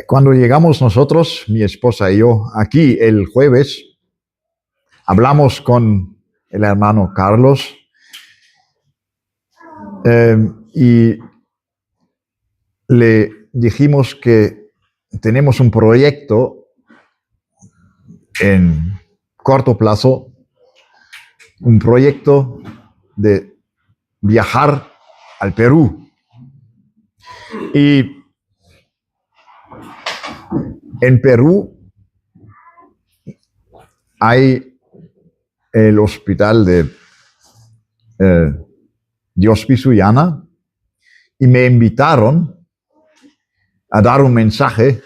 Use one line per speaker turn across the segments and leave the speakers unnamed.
Cuando llegamos nosotros, mi esposa y yo, aquí el jueves, hablamos con el hermano Carlos y le dijimos que tenemos un proyecto en corto plazo, un proyecto de viajar al Perú. Y en Perú hay el hospital de Dios Pisuyana y me invitaron a dar un mensaje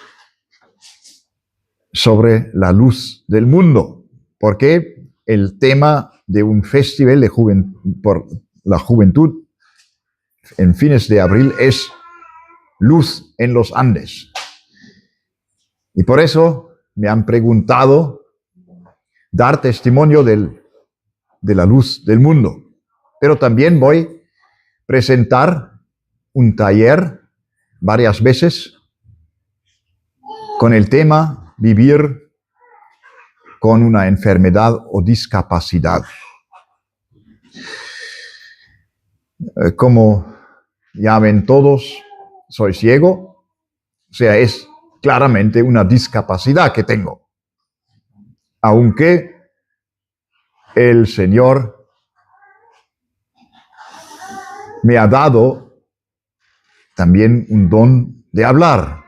sobre la luz del mundo, porque el tema de un festival de por la juventud en fines de abril es luz en los Andes. Y por eso me han preguntado dar testimonio de la luz del mundo. Pero también voy a presentar un taller varias veces con el tema vivir con una enfermedad o discapacidad. Como ya ven todos, soy ciego, o sea, es claramente una discapacidad que tengo. Aunque el Señor me ha dado también un don de hablar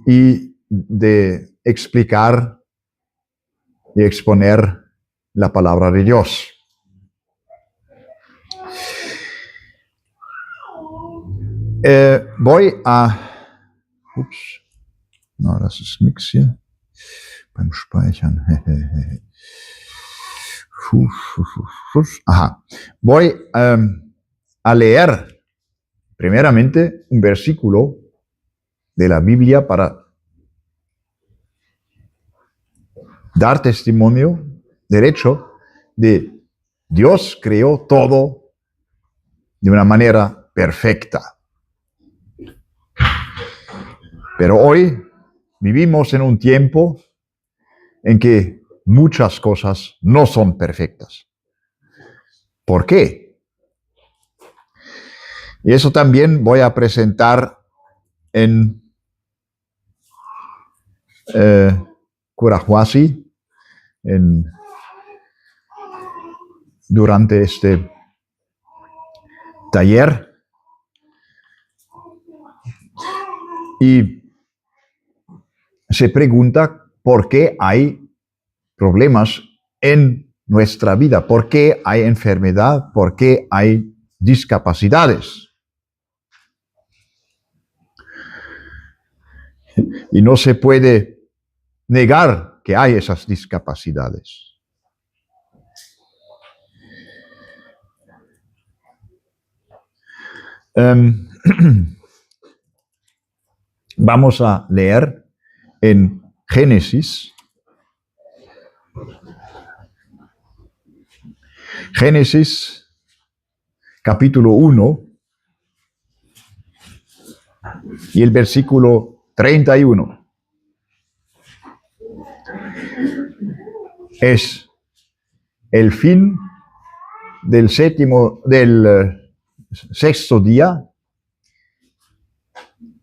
y de explicar y exponer la palabra de Dios. Voy a... No, das ist nichts hier. Beim Speichern. Ajá. Voy a leer primeramente un versículo de la Biblia para dar testimonio del hecho de Dios creó todo de una manera perfecta. Pero hoy vivimos en un tiempo en que muchas cosas no son perfectas. ¿Por qué? Y eso también voy a presentar en Curahuasi durante este taller. Y se pregunta por qué hay problemas en nuestra vida, por qué hay enfermedad, por qué hay discapacidades. Y no se puede negar que hay esas discapacidades. Vamos a leer en Génesis. Génesis, capítulo 1, y el versículo 31. Es el fin del sexto día.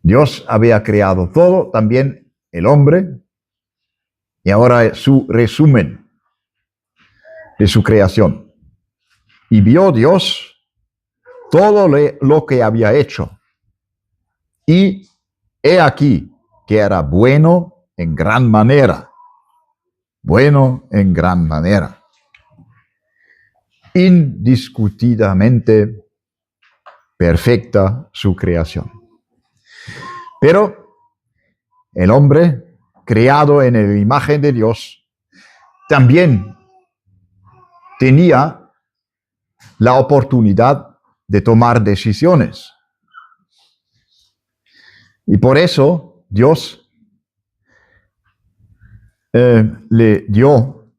Dios había creado todo, también el hombre, y ahora es su resumen de su creación. Y vio Dios todo lo que había hecho, y he aquí que era bueno en gran manera. Bueno en gran manera. Indiscutidamente perfecta su creación. Pero el hombre, creado en la imagen de Dios, también tenía la oportunidad de tomar decisiones. Y por eso Dios le dio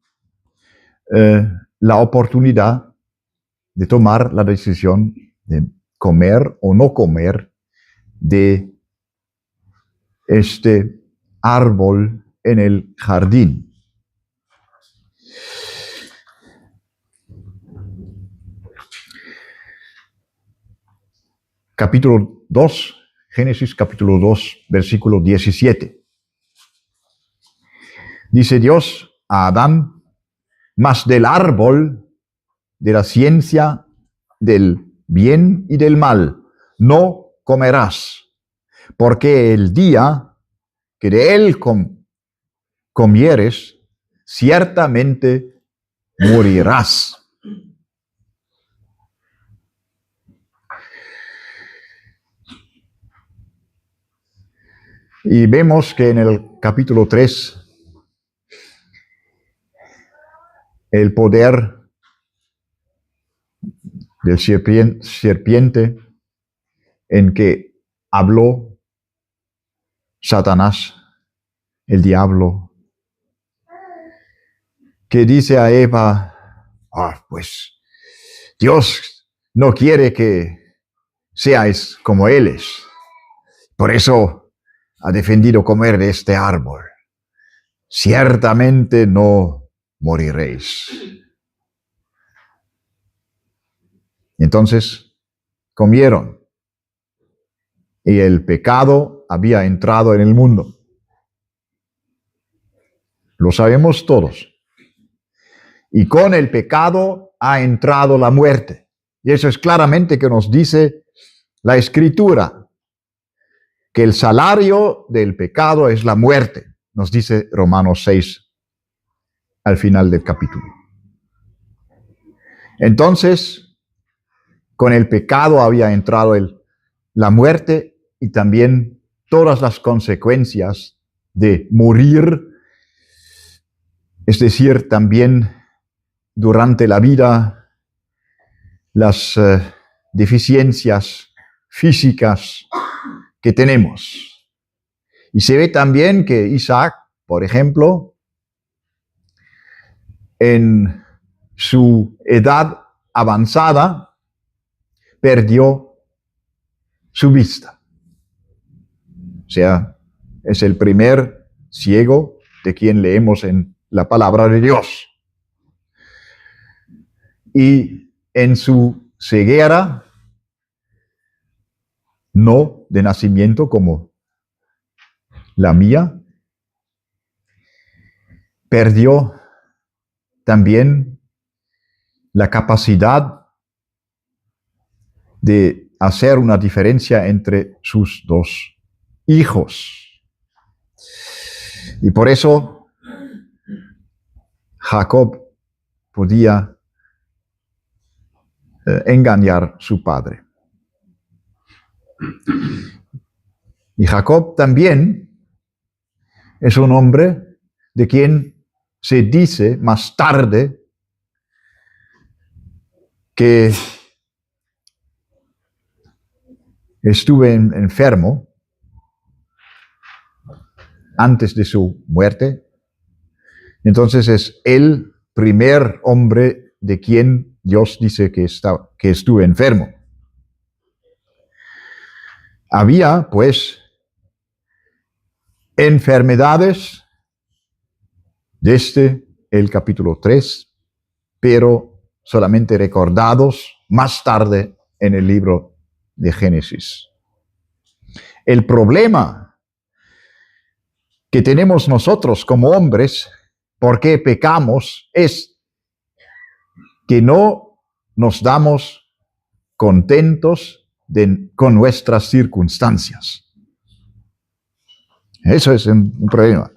la oportunidad de tomar la decisión de comer o no comer de este árbol en el jardín. Capítulo 2, Génesis capítulo 2, versículo 17. Dice Dios a Adán: mas del árbol de la ciencia del bien y del mal no comerás, porque el día que de él comieres, ciertamente morirás. Y vemos que en el capítulo 3, el poder del serpiente en que habló Satanás, el diablo, que dice a Eva: pues Dios no quiere que seáis como Él es. Por eso ha defendido comer de este árbol. Ciertamente no moriréis. Entonces comieron y el pecado había entrado en el mundo. Lo sabemos todos. Y con el pecado ha entrado la muerte. Y eso es claramente que nos dice la Escritura, que el salario del pecado es la muerte. Nos dice Romanos 6 al final del capítulo. Entonces, con el pecado había entrado la muerte y también todas las consecuencias de morir, es decir, también durante la vida, las deficiencias físicas que tenemos. Y se ve también que Isaac, por ejemplo, en su edad avanzada, perdió su vista. O sea, es el primer ciego de quien leemos en la palabra de Dios. Y en su ceguera, no de nacimiento como la mía, perdió también la capacidad de hacer una diferencia entre sus dos hijos. Y por eso Jacob podía engañar a su padre. Y Jacob también es un hombre de quien se dice más tarde que estuvo enfermo antes de su muerte. Entonces es el primer hombre de quien Dios dice que estuvo enfermo. Había, pues, enfermedades desde el capítulo 3, pero solamente recordados más tarde en el libro de Génesis. El problema que tenemos nosotros como hombres, ¿por qué pecamos?, es que no nos damos contentos con nuestras circunstancias. Eso es un problema.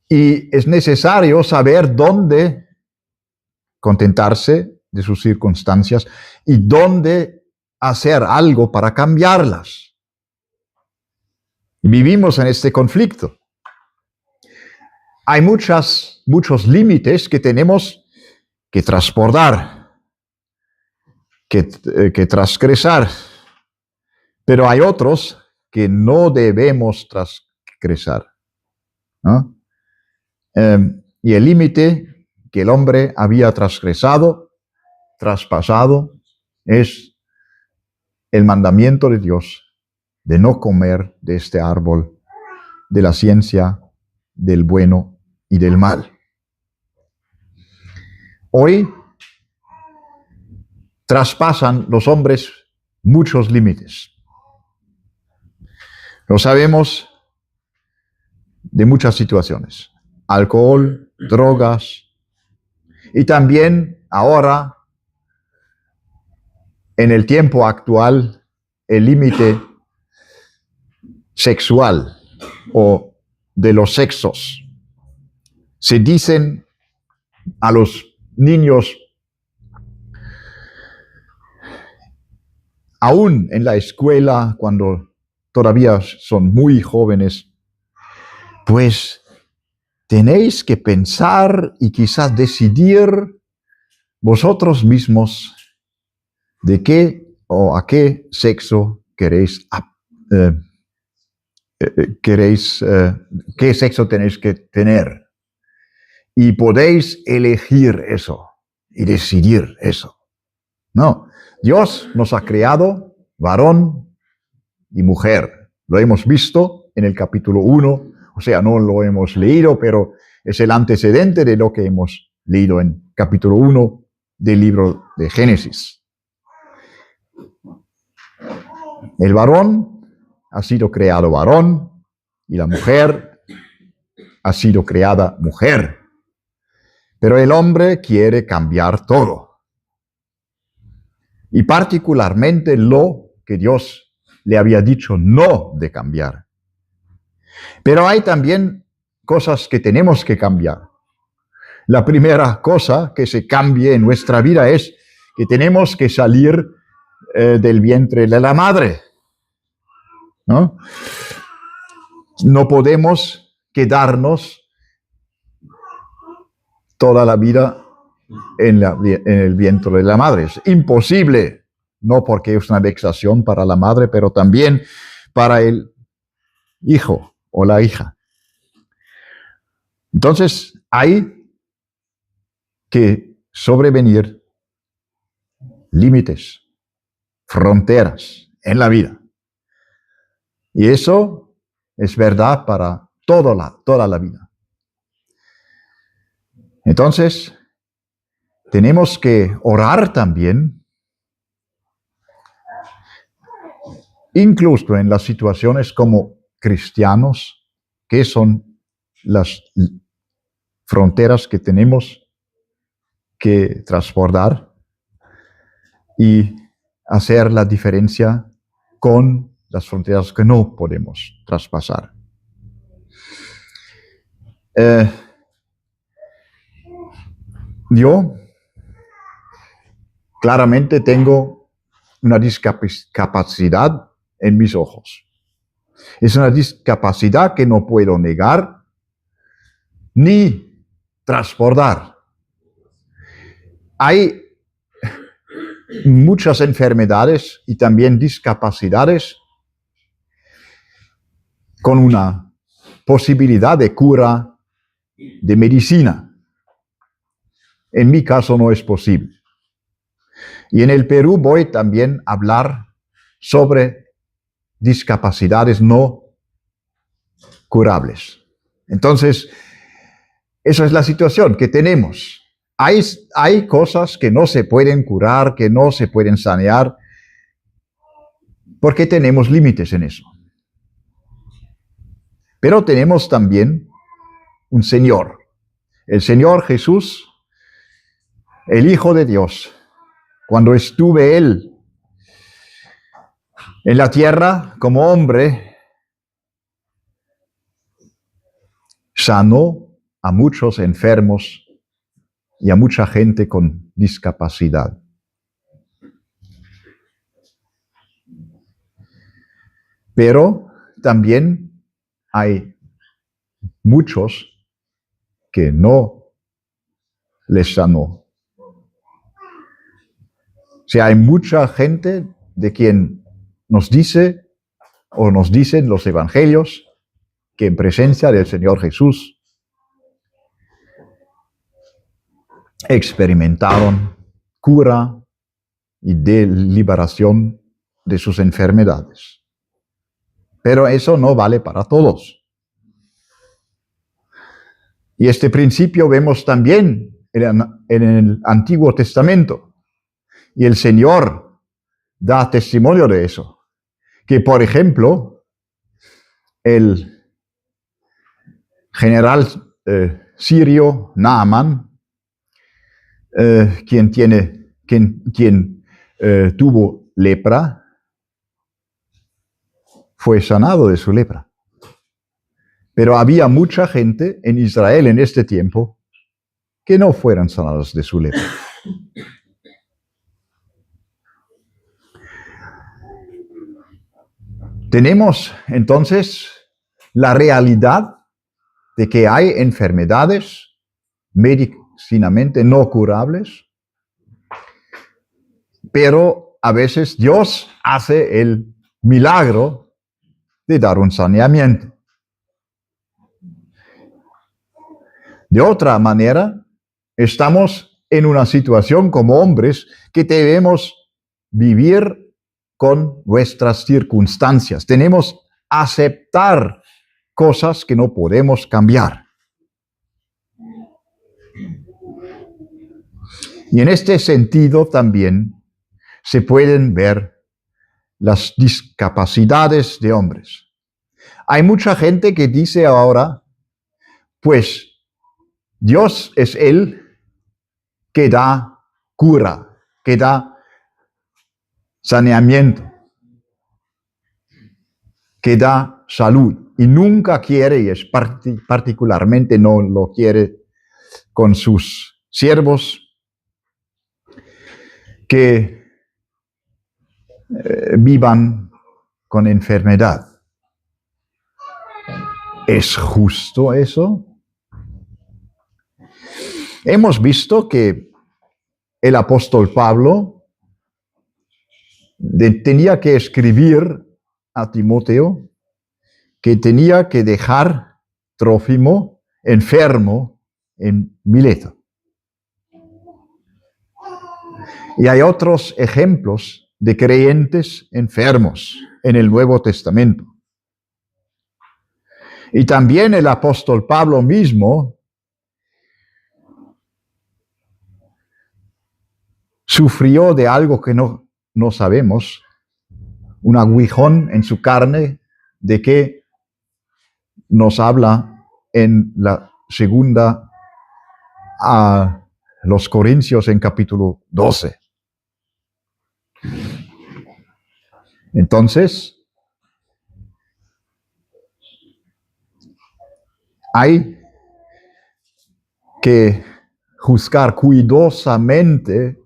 Y es necesario saber dónde contentarse de sus circunstancias y dónde hacer algo para cambiarlas. Y vivimos en este conflicto. Hay muchos límites que tenemos que transportar, que transgresar, pero hay otros que no debemos transgresar, ¿no? Y el límite que el hombre había traspasado, es el mandamiento de Dios de no comer de este árbol de la ciencia del bueno y del mal. Hoy traspasan los hombres muchos límites. Lo sabemos de muchas situaciones. Alcohol, drogas y también ahora, en el tiempo actual, el límite sexual o de los sexos. Se dicen a los niños, aún en la escuela, cuando todavía son muy jóvenes, pues tenéis que pensar y quizás decidir vosotros mismos de qué o a qué sexo queréis, qué sexo tenéis que tener. Y podéis elegir eso y decidir eso. No, Dios nos ha creado varón y mujer. Lo hemos visto en el capítulo 1, o sea, no lo hemos leído, pero es el antecedente de lo que hemos leído en capítulo 1 del libro de Génesis. El varón ha sido creado varón y la mujer ha sido creada mujer. Pero el hombre quiere cambiar todo. Y particularmente lo que Dios le había dicho no de cambiar. Pero hay también cosas que tenemos que cambiar. La primera cosa que se cambie en nuestra vida es que tenemos que salir del vientre de la madre. ¿No? No podemos quedarnos toda la vida en el vientre de la madre. Es imposible, no porque es una vexación para la madre, pero también para el hijo o la hija. Entonces, hay que sobrevenir límites, fronteras en la vida. Y eso es verdad para toda la vida. Entonces, tenemos que orar también, incluso en las situaciones como cristianos, que son las fronteras que tenemos que transportar y hacer la diferencia con las fronteras que no podemos traspasar. Yo claramente tengo una discapacidad en mis ojos. Es una discapacidad que no puedo negar ni transportar. Hay muchas enfermedades y también discapacidades con una posibilidad de cura, de medicina. En mi caso no es posible. Y en el Perú voy también a hablar sobre discapacidades no curables. Entonces, esa es la situación que tenemos. Hay cosas que no se pueden curar, que no se pueden sanear, porque tenemos límites en eso. Pero tenemos también un Señor, el Señor Jesús, el Hijo de Dios. Cuando estuve Él en la tierra como hombre, sanó a muchos enfermos y a mucha gente con discapacidad. Pero también hay muchos que no les sanó. O sea, hay mucha gente de quien nos dice o nos dicen los evangelios que en presencia del Señor Jesús experimentaron cura y de liberación de sus enfermedades. Pero eso no vale para todos. Y este principio vemos también en el Antiguo Testamento. Y el Señor da testimonio de eso. Que, por ejemplo, el general sirio Naaman, quien tuvo lepra, fue sanado de su lepra. Pero había mucha gente en Israel en este tiempo que no fueron sanados de su lepra. Tenemos entonces la realidad de que hay enfermedades medicinamente no curables, pero a veces Dios hace el milagro de dar un saneamiento. De otra manera, estamos en una situación como hombres que debemos vivir con nuestras circunstancias. Tenemos que aceptar cosas que no podemos cambiar. Y en este sentido también se pueden ver las discapacidades de hombres. Hay mucha gente que dice ahora, pues Dios es el que da cura, que da saneamiento, que da salud. Y nunca quiere, y es particularmente no lo quiere con sus siervos, que vivan con enfermedad. ¿Es justo eso? Hemos visto que el apóstol Pablo tenía que escribir a Timoteo que tenía que dejar Trófimo enfermo en Mileto. Y hay otros ejemplos de creyentes enfermos en el Nuevo Testamento. Y también el apóstol Pablo mismo sufrió de algo que no sabemos, un aguijón en su carne, de que nos habla en la segunda a los Corintios en capítulo 12. Entonces, hay que juzgar cuidadosamente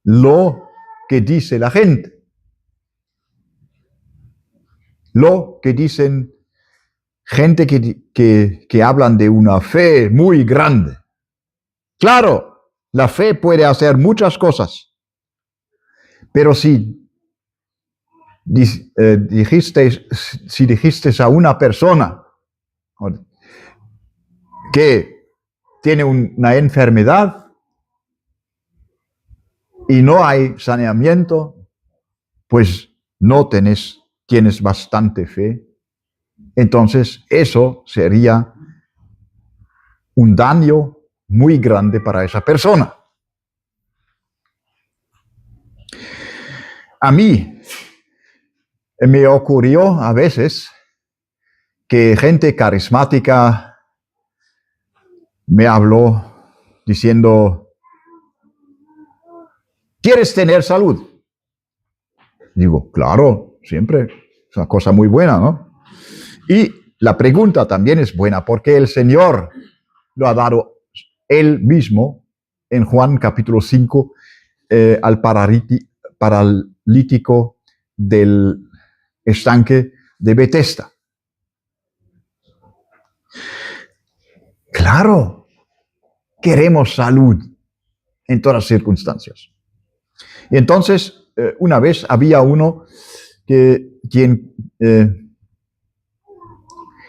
lo que dice la gente, lo que dicen gente que hablan de una fe muy grande. Claro, la fe puede hacer muchas cosas, pero si dijiste a una persona que tiene una enfermedad y no hay saneamiento, pues no tienes bastante fe. Entonces eso sería un daño muy grande para esa persona. A mí me ocurrió a veces que gente carismática me habló diciendo, ¿quieres tener salud? Digo, claro, siempre, es una cosa muy buena, ¿no? Y la pregunta también es buena, porque el Señor lo ha dado Él mismo en Juan capítulo 5 al paralítico del estanque de Betesda. Claro, queremos salud en todas las circunstancias. Y entonces, una vez había uno quien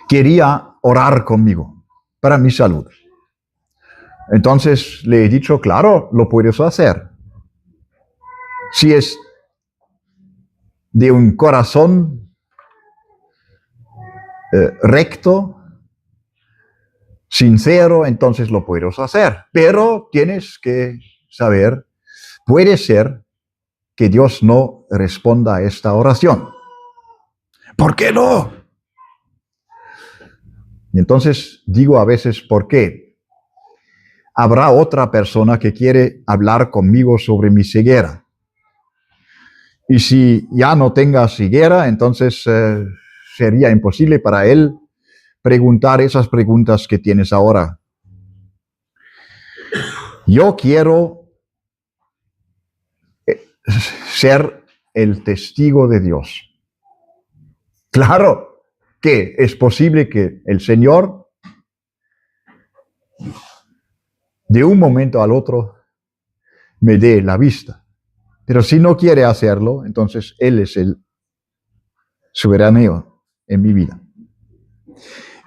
quería orar conmigo para mi salud. Entonces le he dicho, claro, lo puedes hacer. Si es de un corazón recto, sincero, entonces lo puedes hacer. Pero tienes que saber, puede ser que Dios no responda a esta oración. ¿Por qué no? Y entonces digo a veces, ¿por qué? Habrá otra persona que quiere hablar conmigo sobre mi ceguera. Y si ya no tenga ceguera, entonces sería imposible para él preguntar esas preguntas que tienes ahora. Yo quiero ser el testigo de Dios. Claro que es posible que el Señor de un momento al otro me dé la vista. Pero si no quiere hacerlo, entonces Él es el soberano en mi vida.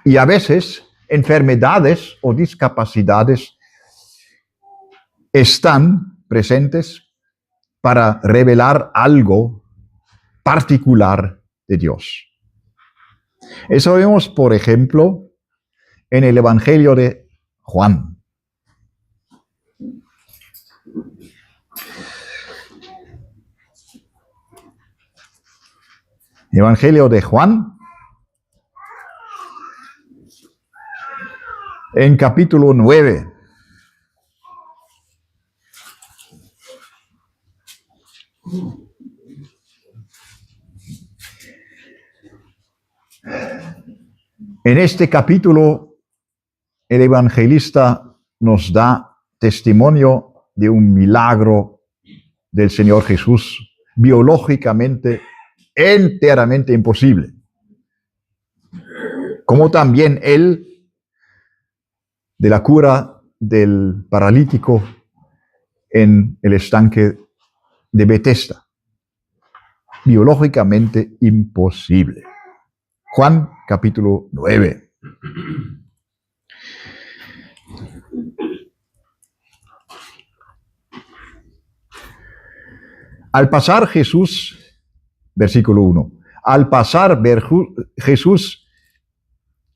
Y a veces enfermedades o discapacidades están presentes para revelar algo particular de Dios. Eso vemos, por ejemplo, en el Evangelio de Juan. Evangelio de Juan, en capítulo 9. En este capítulo, el evangelista nos da testimonio de un milagro del Señor Jesús, biológicamente enteramente imposible. Como también él, de la cura del paralítico en el estanque de Betesda. Biológicamente imposible. Juan capítulo 9. Al pasar Jesús, versículo 1, al pasar Jesús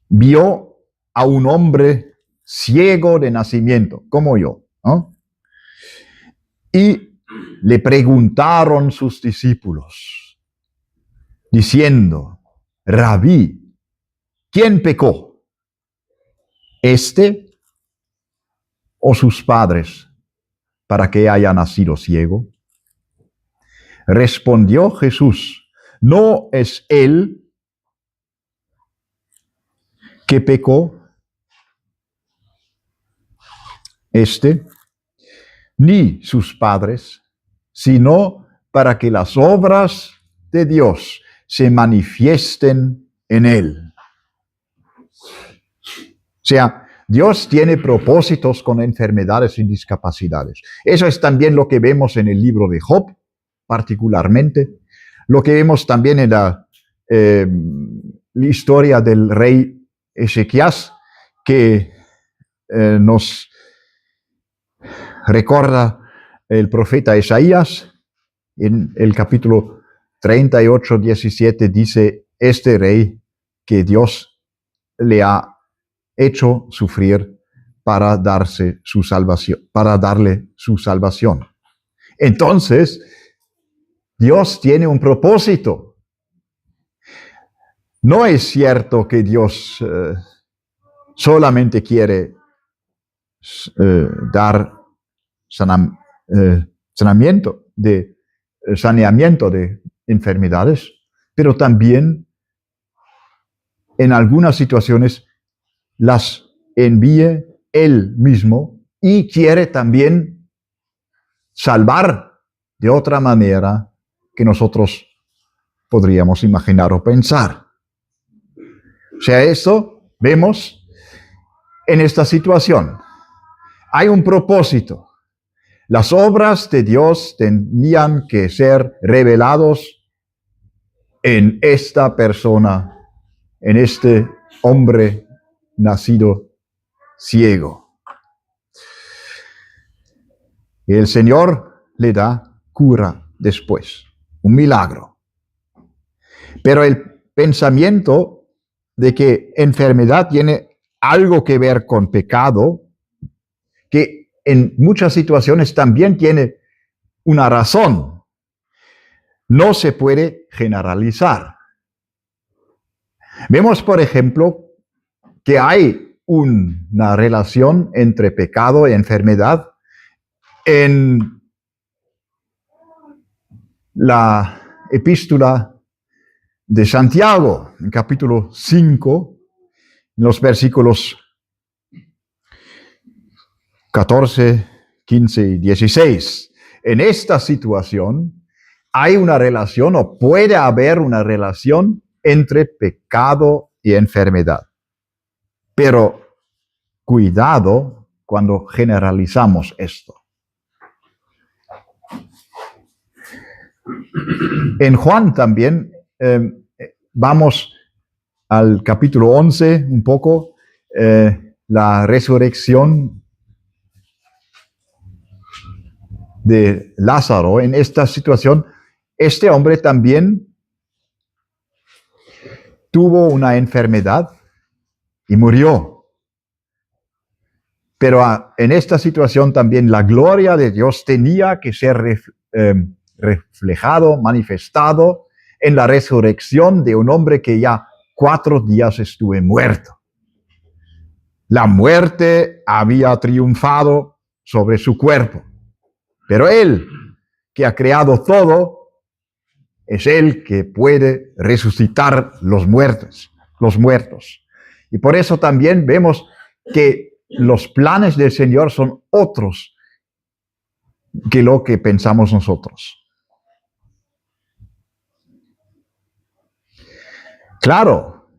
vio a un hombre ciego de nacimiento, como yo, ¿no? Y le preguntaron sus discípulos, diciendo, Rabí, ¿quién pecó? ¿Este o sus padres para que haya nacido ciego? Respondió Jesús, no es él que pecó, ni sus padres, sino para que las obras de Dios se manifiesten en él. O sea, Dios tiene propósitos con enfermedades y discapacidades. Eso es también lo que vemos en el libro de Job, particularmente. Lo que vemos también en la historia del rey Ezequías, que nos recuerda el profeta Isaías. En el capítulo 38, 17 dice, este rey que Dios le ha hecho sufrir para darle su salvación. Entonces, Dios tiene un propósito. No es cierto que Dios solamente quiere dar saneamiento de enfermedades, pero también en algunas situaciones las envíe Él mismo y quiere también salvar de otra manera que nosotros podríamos imaginar o pensar. O sea, esto vemos en esta situación. Hay un propósito. Las obras de Dios tenían que ser revelados en esta persona, en este hombre nacido ciego. Y el Señor le da cura después, un milagro. Pero el pensamiento de que enfermedad tiene algo que ver con pecado, que en muchas situaciones también tiene una razón. No se puede generalizar. Vemos, por ejemplo, que hay una relación entre pecado y enfermedad en la epístola de Santiago, en capítulo 5, en los versículos 14, 15 y 16. En esta situación hay una relación o puede haber una relación entre pecado y enfermedad. Pero cuidado cuando generalizamos esto. En Juan también, vamos al capítulo 11 un poco, la resurrección de Lázaro. En esta situación, este hombre también tuvo una enfermedad y murió. Pero en esta situación también la gloria de Dios tenía que ser reflejado, manifestado en la resurrección de un hombre que ya 4 días estuvo muerto. La muerte había triunfado sobre su cuerpo, pero Él, que ha creado todo, es Él que puede resucitar los muertos. Y por eso también vemos que los planes del Señor son otros que lo que pensamos nosotros. Claro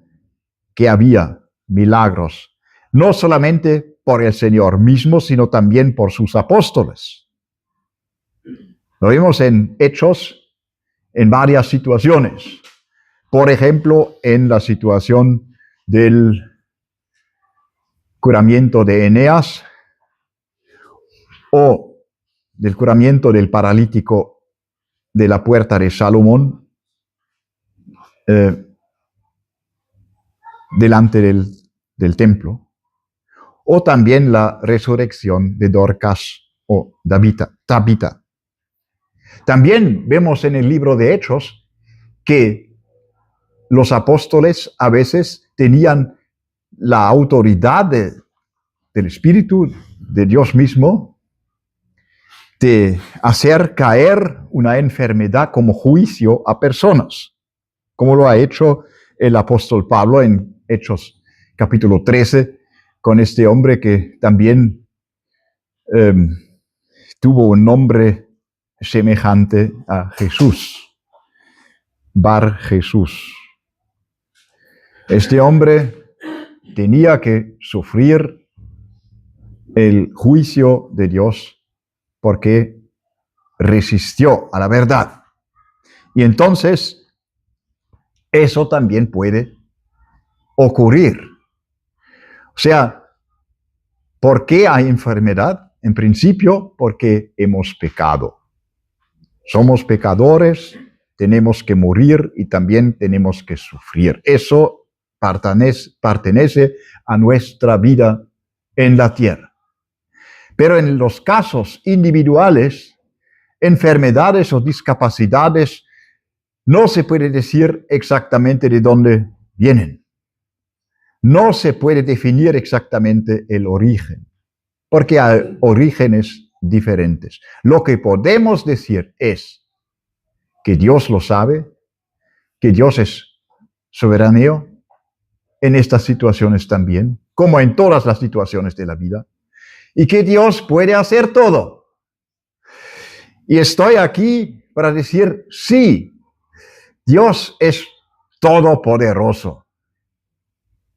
que había milagros, no solamente por el Señor mismo, sino también por sus apóstoles. Lo vimos en Hechos en varias situaciones. Por ejemplo, en la situación del curamiento de Eneas o del curamiento del paralítico de la puerta de Salomón delante del templo, o también la resurrección de Dorcas o Tabita. También vemos en el libro de Hechos que los apóstoles a veces tenían la autoridad del Espíritu de Dios mismo de hacer caer una enfermedad como juicio a personas, como lo ha hecho el apóstol Pablo en Hechos capítulo 13, con este hombre que también tuvo un nombre semejante a Jesús, Bar Jesús. Este hombre tenía que sufrir el juicio de Dios porque resistió a la verdad. Y entonces, eso también puede ocurrir. O sea, ¿por qué hay enfermedad? En principio, porque hemos pecado. Somos pecadores, tenemos que morir y también tenemos que sufrir. Eso pertenece a nuestra vida en la tierra. Pero en los casos individuales, enfermedades o discapacidades, no se puede decir exactamente de dónde vienen. No se puede definir exactamente el origen, porque hay orígenes diferentes. Lo que podemos decir es que Dios lo sabe, que Dios es soberano en estas situaciones también, como en todas las situaciones de la vida, y que Dios puede hacer todo. Y estoy aquí para decir, sí, Dios es todopoderoso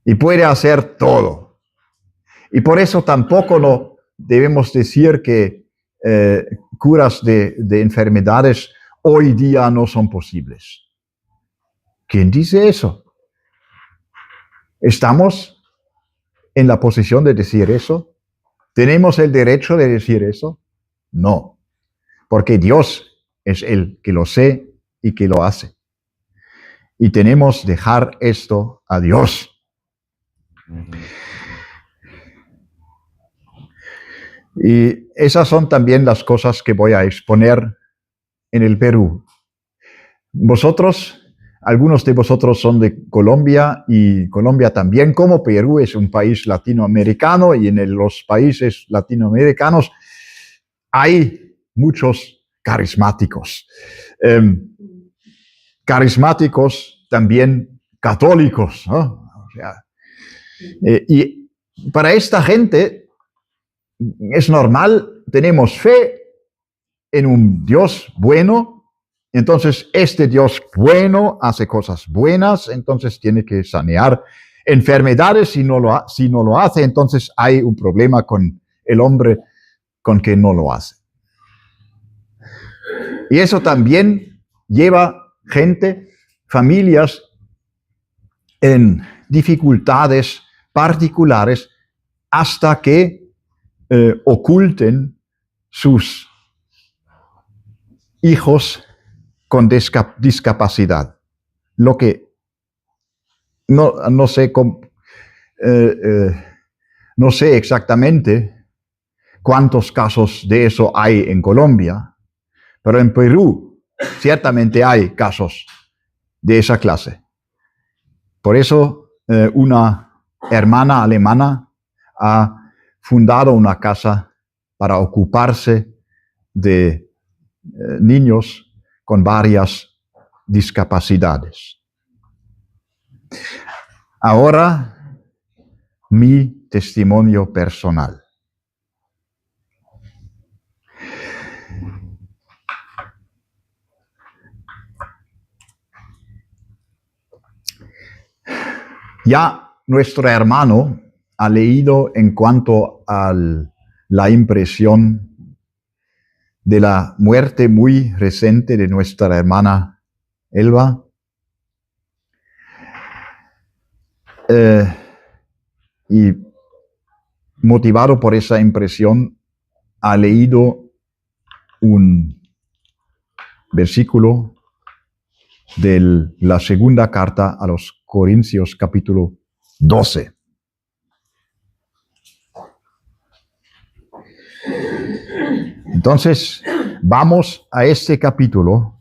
y puede hacer todo. Y por eso tampoco no debemos decir que curas de enfermedades hoy día no son posibles. ¿Quién dice eso? ¿Estamos en la posición de decir eso? ¿Tenemos el derecho de decir eso? No, porque Dios es el que lo sé y que lo hace. y tenemos que dejar esto a Dios. Y esas son también las cosas que voy a exponer en el Perú. Algunos de vosotros son de Colombia y Colombia también, como Perú es un país latinoamericano y en los países latinoamericanos hay muchos carismáticos. Carismáticos también católicos, ¿no? O sea, y para esta gente es normal, tenemos fe en un Dios bueno. Entonces, este Dios bueno hace cosas buenas, entonces tiene que sanear enfermedades. Si no lo hace, entonces hay un problema con el hombre con que no lo hace. Y eso también lleva gente, familias en dificultades particulares hasta que oculten sus hijos con discapacidad. Lo que no sé exactamente cuántos casos de eso hay en Colombia, pero en Perú ciertamente hay casos de esa clase. Por eso una hermana alemana ha fundado una casa para ocuparse de niños con varias discapacidades. Ahora, mi testimonio personal. Ya nuestro hermano ha leído en cuanto a la impresión de la muerte muy reciente de nuestra hermana Elba. Y motivado por esa impresión, ha leído un versículo de la segunda carta a los Corintios, capítulo 12. Entonces, vamos a este capítulo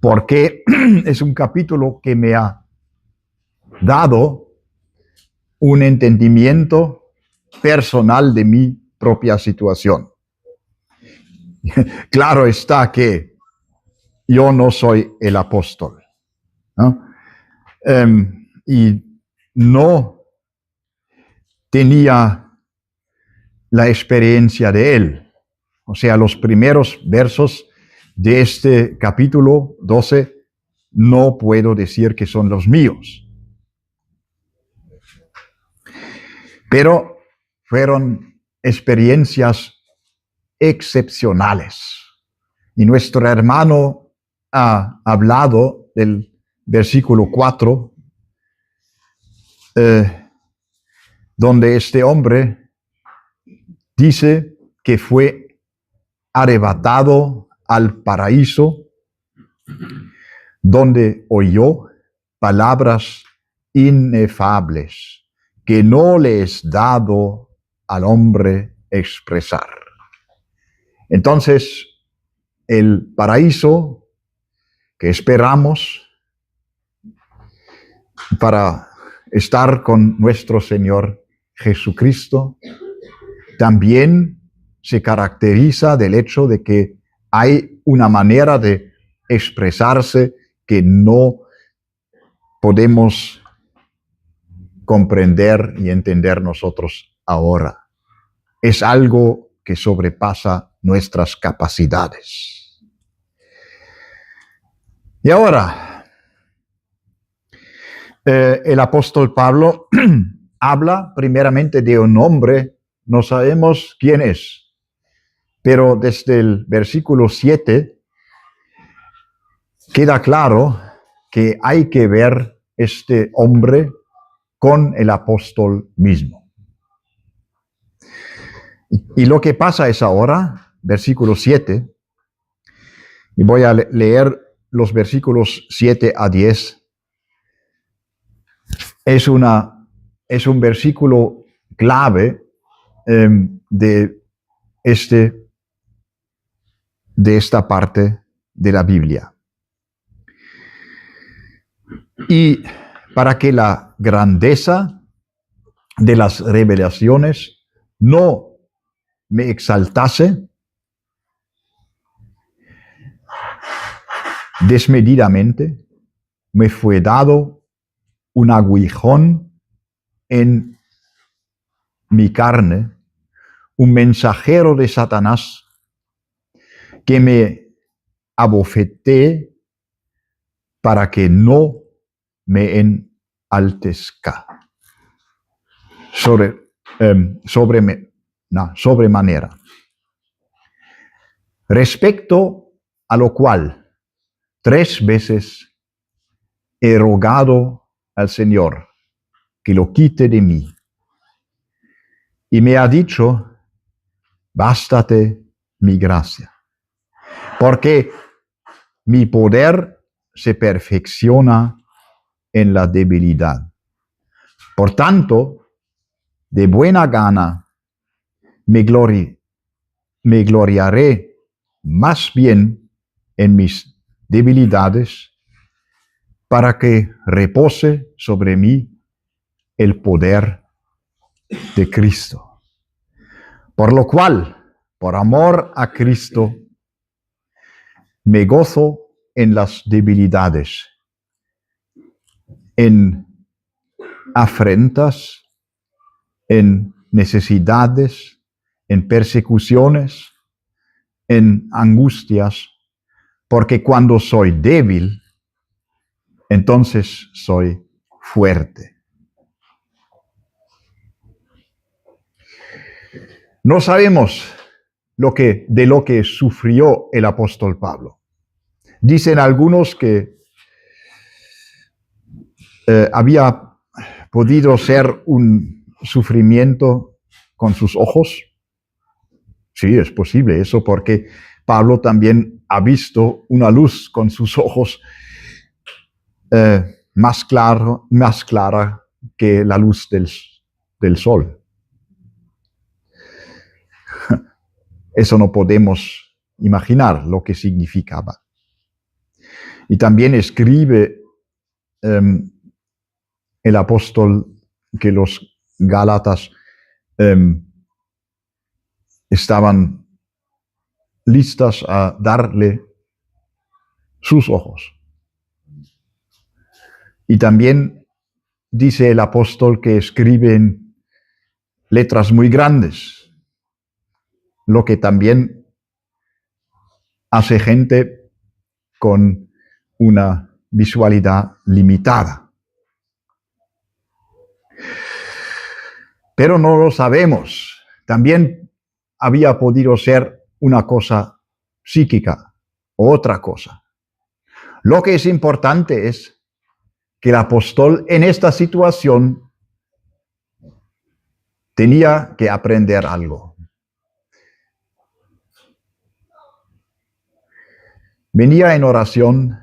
porque es un capítulo que me ha dado un entendimiento personal de mi propia situación. Claro está que yo no soy el apóstol, ¿no? Y no tenía la experiencia de él. O sea, los primeros versos de este capítulo 12 no puedo decir que son los míos. Pero fueron experiencias excepcionales. Y nuestro hermano ha hablado del versículo 4, donde este hombre dice que fue arrebatado al paraíso, donde oyó palabras inefables que no le es dado al hombre expresar. Entonces, el paraíso que esperamos para estar con nuestro Señor Jesucristo también se caracteriza del hecho de que hay una manera de expresarse que no podemos comprender y entender nosotros ahora. Es algo que sobrepasa nuestras capacidades. Y ahora, el apóstol Pablo habla primeramente de un hombre, no sabemos quién es, pero desde el versículo 7 queda claro que hay que ver este hombre con el apóstol mismo. Y lo que pasa es ahora, versículo 7, y voy a leer los versículos 7 a 10, es un versículo clave de esta parte de la Biblia. Y para que la grandeza de las revelaciones no me exaltase desmedidamente, me fue dado un aguijón en mi carne, un mensajero de Satanás que me abofeté para que no me enaltezca sobremanera. Respecto a lo cual 3 veces he rogado al Señor que lo quite de mí. Y me ha dicho, bástate mi gracia, porque mi poder se perfecciona en la debilidad. Por tanto, de buena gana me gloriaré más bien en mis debilidades, para que repose sobre mí el poder de Cristo. Por lo cual, por amor a Cristo, me gozo en las debilidades, en afrentas, en necesidades, en persecuciones, en angustias, porque cuando soy débil, entonces soy fuerte. No sabemos de lo que sufrió el apóstol Pablo. Dicen algunos que había podido ser un sufrimiento con sus ojos. Sí, es posible eso, porque Pablo también ha visto una luz con sus ojos más clara que la luz del sol. Eso no podemos imaginar lo que significaba. Y también escribe el apóstol que los Gálatas estaban listas a darle sus ojos. Y también dice el apóstol que escribe en letras muy grandes, lo que también hace gente con una visualidad limitada. Pero no lo sabemos. También había podido ser una cosa psíquica o otra cosa. Lo que es importante es que el apóstol en esta situación tenía que aprender algo. Venía en oración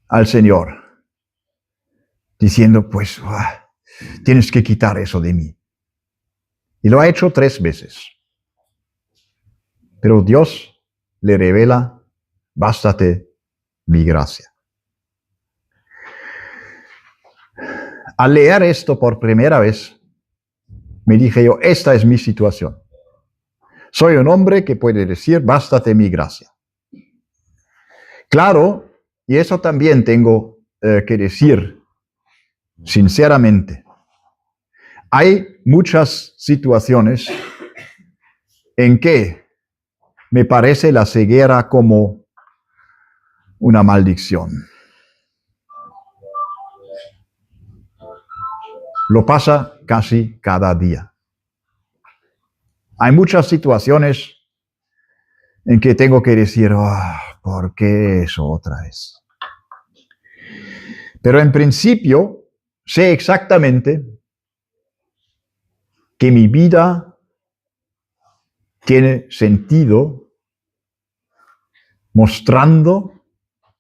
al Señor, diciendo, pues, tienes que quitar eso de mí. Y lo ha hecho 3 veces. Pero Dios le revela, bástate mi gracia. Al leer esto por primera vez, me dije yo, esta es mi situación. Soy un hombre que puede decir, bástate mi gracia. Claro, y eso también tengo que decir sinceramente. Hay muchas situaciones en que me parece la ceguera como una maldición. Lo pasa casi cada día. Hay muchas situaciones en que tengo que decir, ¿por qué eso otra vez? Pero en principio sé exactamente que mi vida tiene sentido mostrando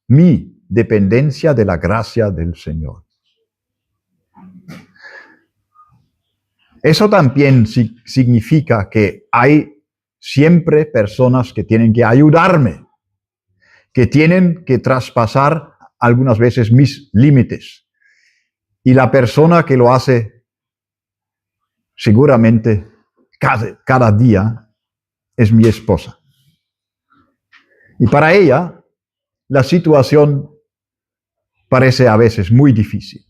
mi dependencia de la gracia del Señor. Eso también significa que hay siempre personas que tienen que ayudarme, que tienen que traspasar algunas veces mis límites. Y la persona que lo hace seguramente cada día es mi esposa. Y para ella, la situación parece a veces muy difícil.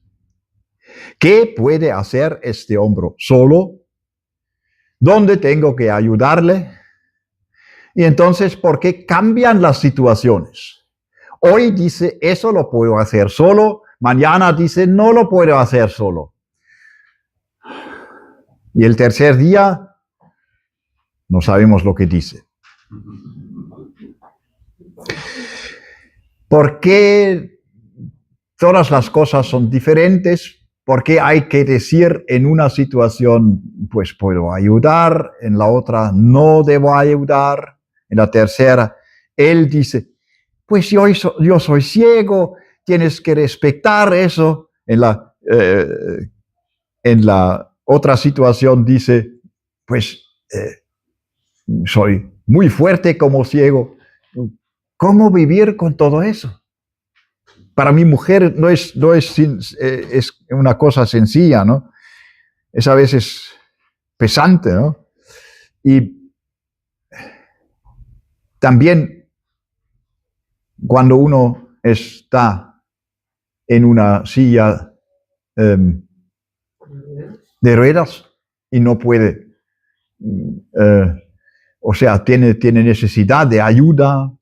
¿Qué puede hacer este hombre solo? ¿Dónde tengo que ayudarle? Y entonces, ¿por qué cambian las situaciones? Hoy dice, eso lo puedo hacer solo. Mañana dice, no lo puedo hacer solo. Y el tercer día, no sabemos lo que dice. ¿Por qué todas las cosas son diferentes? ¿Por qué hay que decir en una situación, pues puedo ayudar, en la otra no debo ayudar, en la tercera, él dice, pues yo soy ciego, tienes que respetar eso. En la otra situación dice, pues soy muy fuerte como ciego. ¿Cómo vivir con todo eso? Para mi mujer no es una cosa sencilla, ¿no? Es a veces pesante, ¿no? Y también cuando uno está en una silla de ruedas y no puede, o sea, tiene necesidad de ayuda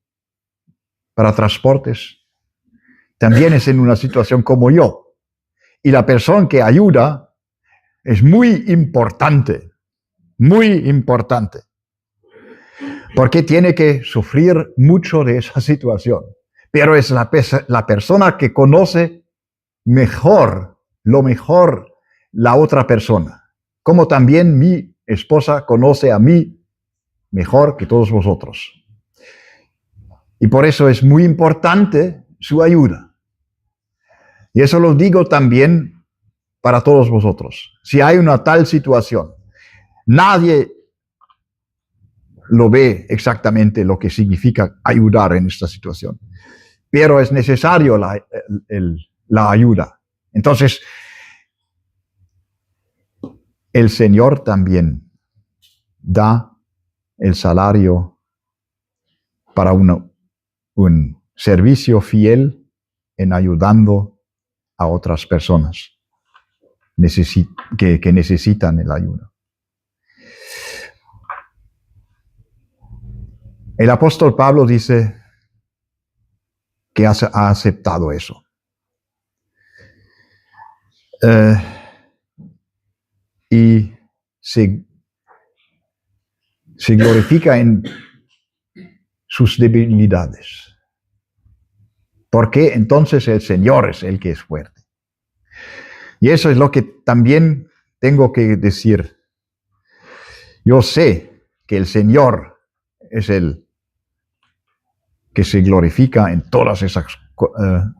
para transportes, también es en una situación como yo. Y la persona que ayuda es muy importante, porque tiene que sufrir mucho de esa situación. Pero es la persona que conoce lo mejor, la otra persona. Como también mi esposa conoce a mí mejor que todos vosotros. Y por eso es muy importante su ayuda. Y eso lo digo también para todos vosotros. Si hay una tal situación, nadie lo ve exactamente lo que significa ayudar en esta situación, pero es necesario la ayuda. Entonces, el Señor también da el salario para un servicio fiel en ayudando a otras personas que necesitan el ayuda. El apóstol Pablo dice que ha aceptado eso. Y se glorifica en sus debilidades. Porque entonces el Señor es el que es fuerte. Y eso es lo que también tengo que decir. Yo sé que el Señor es el que se glorifica en todas esas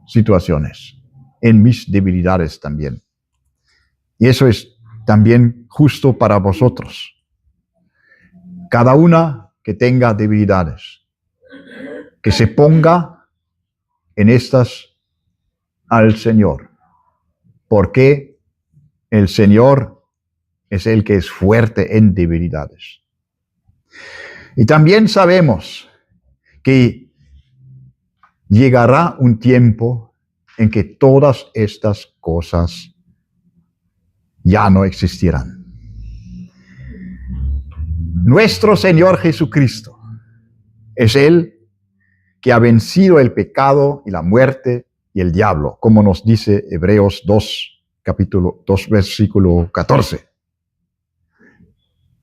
situaciones, en mis debilidades también. Y eso es también justo para vosotros. Cada una que tenga debilidades, que se ponga en estas al Señor, porque el Señor es el que es fuerte en debilidades. Y también sabemos que llegará un tiempo en que todas estas cosas ya no existirán. Nuestro Señor Jesucristo es el que ha vencido el pecado y la muerte y el diablo, como nos dice Hebreos 2, capítulo 2, versículo 14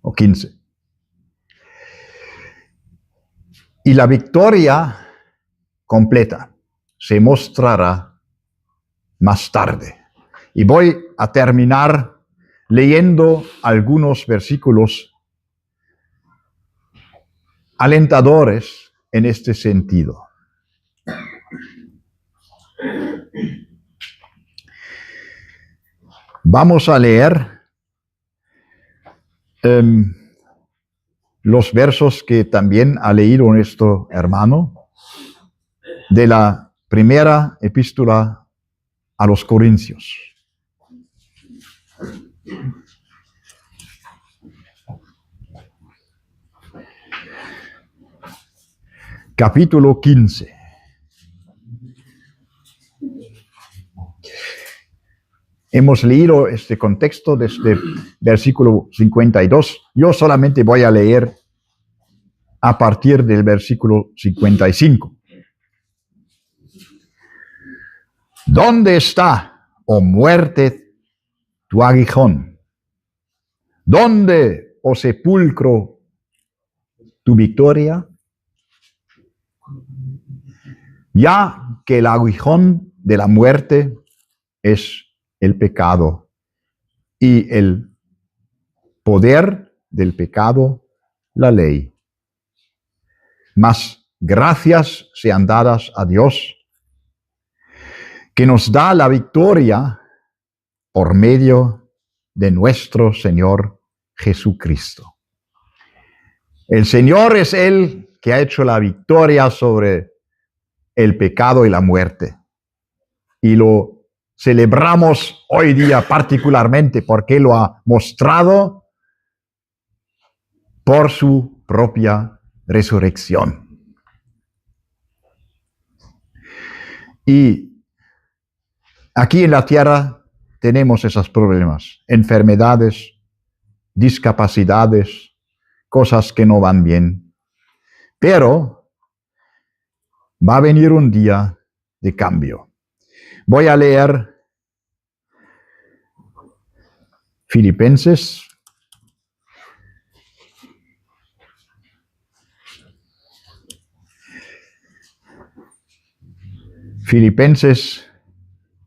o 15. Y la victoria completa se mostrará más tarde. Y voy a terminar leyendo algunos versículos alentadores en este sentido. Vamos a leer los versos que también ha leído nuestro hermano de la primera epístola a los Corintios. Capítulo 15. Hemos leído este contexto desde versículo 52. Yo solamente voy a leer a partir del versículo 55. ¿Dónde está, oh muerte, tu aguijón? ¿Dónde, oh sepulcro, tu victoria? Ya que el aguijón de la muerte es el pecado y el poder del pecado, la ley. Mas gracias sean dadas a Dios, que nos da la victoria por medio de nuestro Señor Jesucristo. El Señor es el que ha hecho la victoria sobre el pecado y la muerte. Y lo celebramos hoy día particularmente porque lo ha mostrado por su propia resurrección. Y aquí en la tierra tenemos esos problemas, enfermedades, discapacidades, cosas que no van bien. Pero va a venir un día de cambio. Voy a leer Filipenses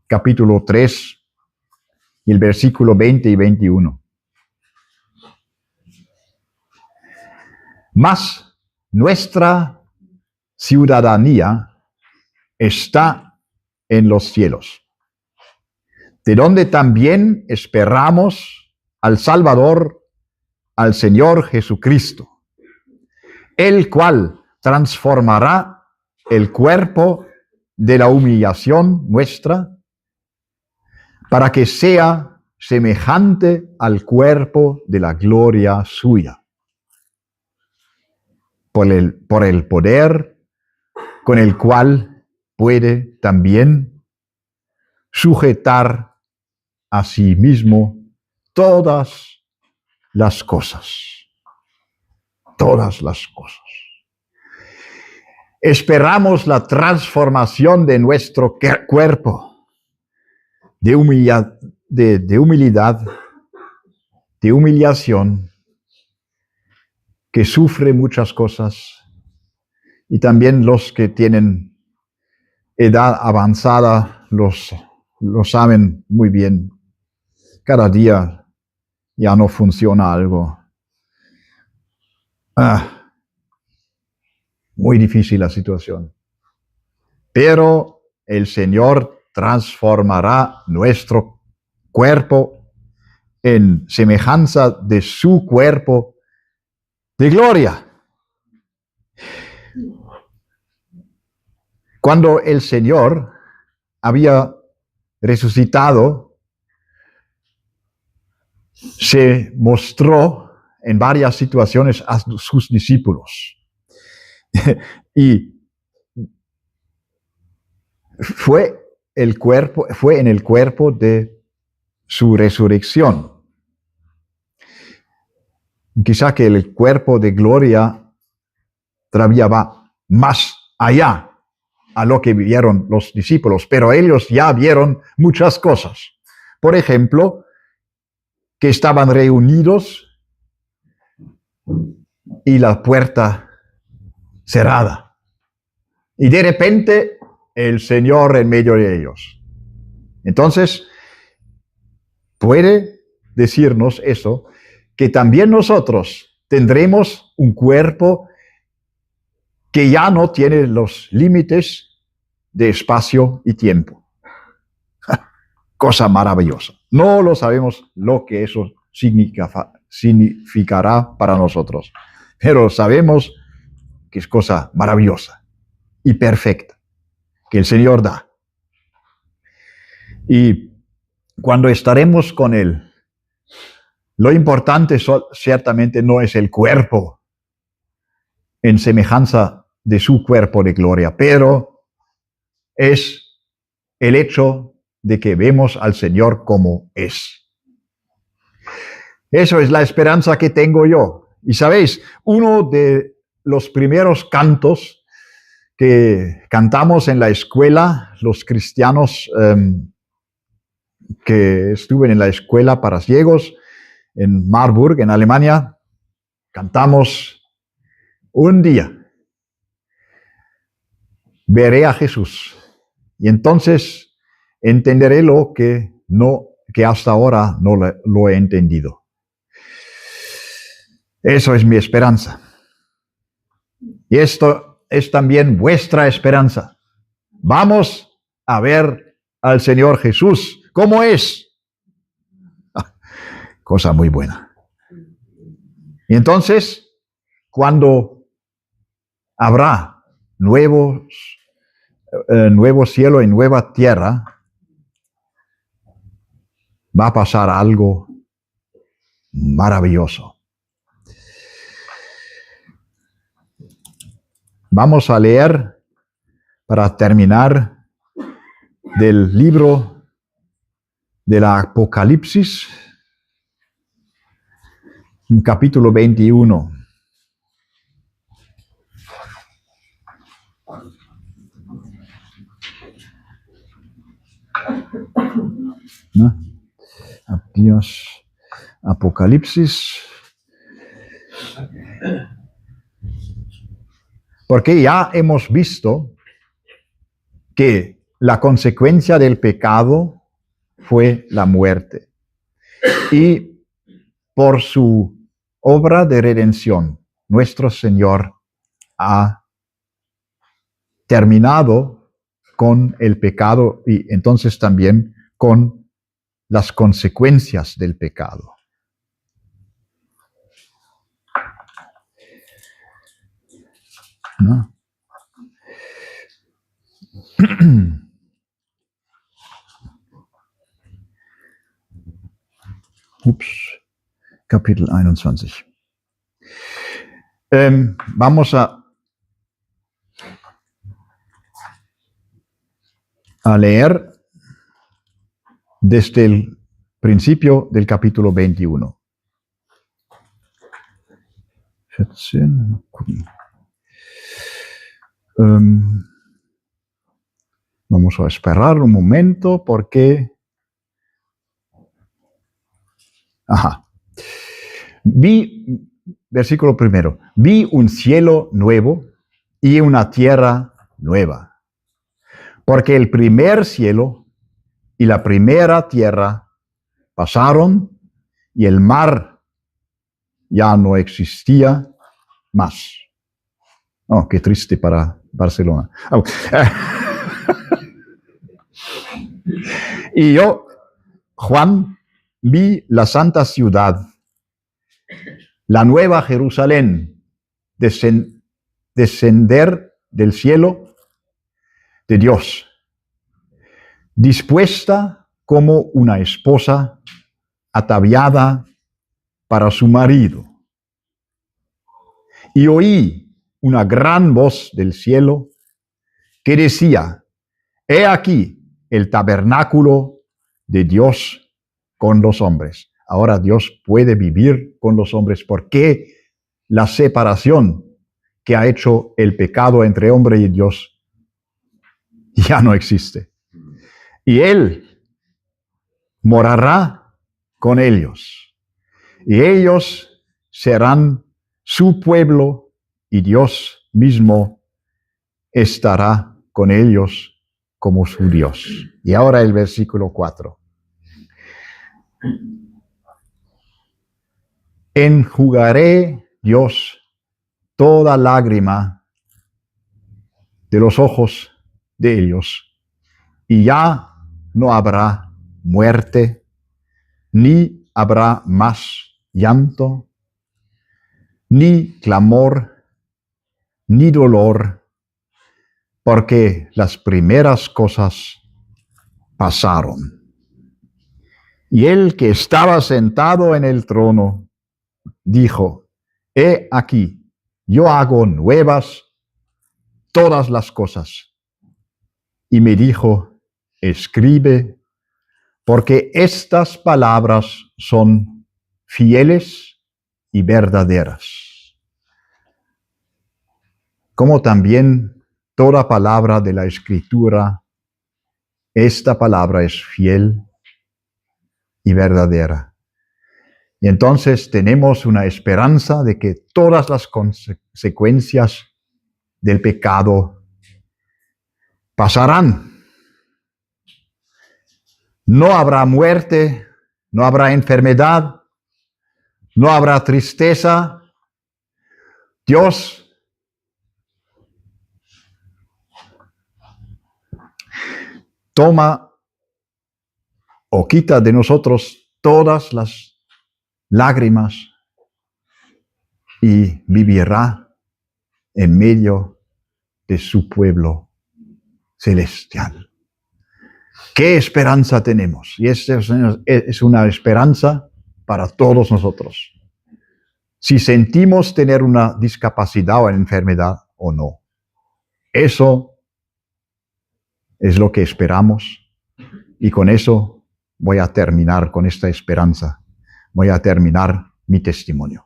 capítulo 3 y el versículo 20 y 21. Mas nuestra ciudadanía está en los cielos, de donde también esperamos al Salvador, al Señor Jesucristo, el cual transformará el cuerpo de la humillación nuestra para que sea semejante al cuerpo de la gloria suya, por el poder con el cual puede también sujetar a sí mismo todas las cosas. Todas las cosas. Esperamos la transformación de nuestro cuerpo, de humildad, de humillación, que sufre muchas cosas, y también los que tienen edad avanzada lo saben muy bien. Cada día ya no funciona algo. Muy difícil la situación. Pero el Señor transformará nuestro cuerpo en semejanza de su cuerpo de gloria. Cuando el Señor había resucitado, se mostró en varias situaciones a sus discípulos. Y fue en el cuerpo de su resurrección. Quizá que el cuerpo de gloria todavía va más allá a lo que vieron los discípulos, pero ellos ya vieron muchas cosas. Por ejemplo, que estaban reunidos y la puerta cerrada. Y de repente el Señor en medio de ellos. Entonces, puede decirnos eso, que también nosotros tendremos un cuerpo que ya no tiene los límites de espacio y tiempo. Cosa maravillosa. No lo sabemos lo que eso significará para nosotros. Pero sabemos que es cosa maravillosa y perfecta que el Señor da. Y cuando estaremos con Él, lo importante ciertamente no es el cuerpo en semejanza de su cuerpo de gloria, pero es el hecho de que vemos al Señor como es. Eso es la esperanza que tengo yo. Y sabéis, uno de los primeros cantos que cantamos en la escuela, los cristianos que estuve en la escuela para ciegos en Marburg, en Alemania, cantamos: un día veré a Jesús y entonces entenderé lo que hasta ahora no lo he entendido. Eso es mi esperanza. Y esto es también vuestra esperanza. Vamos a ver al Señor Jesús como es. Cosa muy buena. Y entonces, cuando habrá nuevo cielo y nueva tierra, va a pasar algo maravilloso. Vamos a leer, para terminar, del libro del Apocalipsis, capítulo 21. ¿No? Dios, Apocalipsis. Porque ya hemos visto que la consecuencia del pecado fue la muerte. Y por su obra de redención, nuestro Señor ha terminado con el pecado y entonces también con las consecuencias del pecado. ¿No? Kapitel 21. Vamos a leer desde el principio del capítulo 21. 14. Vamos a esperar un momento porque... Versículo primero. Vi un cielo nuevo y una tierra nueva, porque el primer cielo y la primera tierra pasaron y el mar ya no existía más. Oh, qué triste para Barcelona. Oh. Y yo, Juan, vi la santa ciudad, la nueva Jerusalén, descender del cielo de Dios, dispuesta como una esposa ataviada para su marido. Y oí una gran voz del cielo que decía: he aquí el tabernáculo de Dios con los hombres. Ahora Dios puede vivir con los hombres porque la separación que ha hecho el pecado entre hombre y Dios ya no existe. Y Él morará con ellos. Y ellos serán su pueblo y Dios mismo estará con ellos como su Dios. Y ahora el versículo 4. Enjugaré Dios toda lágrima de los ojos de ellos, y ya no habrá muerte, ni habrá más llanto, ni clamor, ni dolor, porque las primeras cosas pasaron. Y el que estaba sentado en el trono dijo: He aquí, yo hago nuevas todas las cosas. Y me dijo: Escribe, porque estas palabras son fieles y verdaderas. Como también toda palabra de la Escritura, esta palabra es fiel y verdadera. Y entonces tenemos una esperanza de que todas las consecuencias del pecado pasarán. No habrá muerte, no habrá enfermedad, no habrá tristeza. Dios toma o quita de nosotros todas las lágrimas y vivirá en medio de su pueblo celestial. ¿Qué esperanza tenemos? Y esta es una esperanza para todos nosotros. Si sentimos tener una discapacidad o enfermedad o no. Eso es lo que esperamos. Y con eso voy a terminar con esta esperanza. Voy a terminar mi testimonio.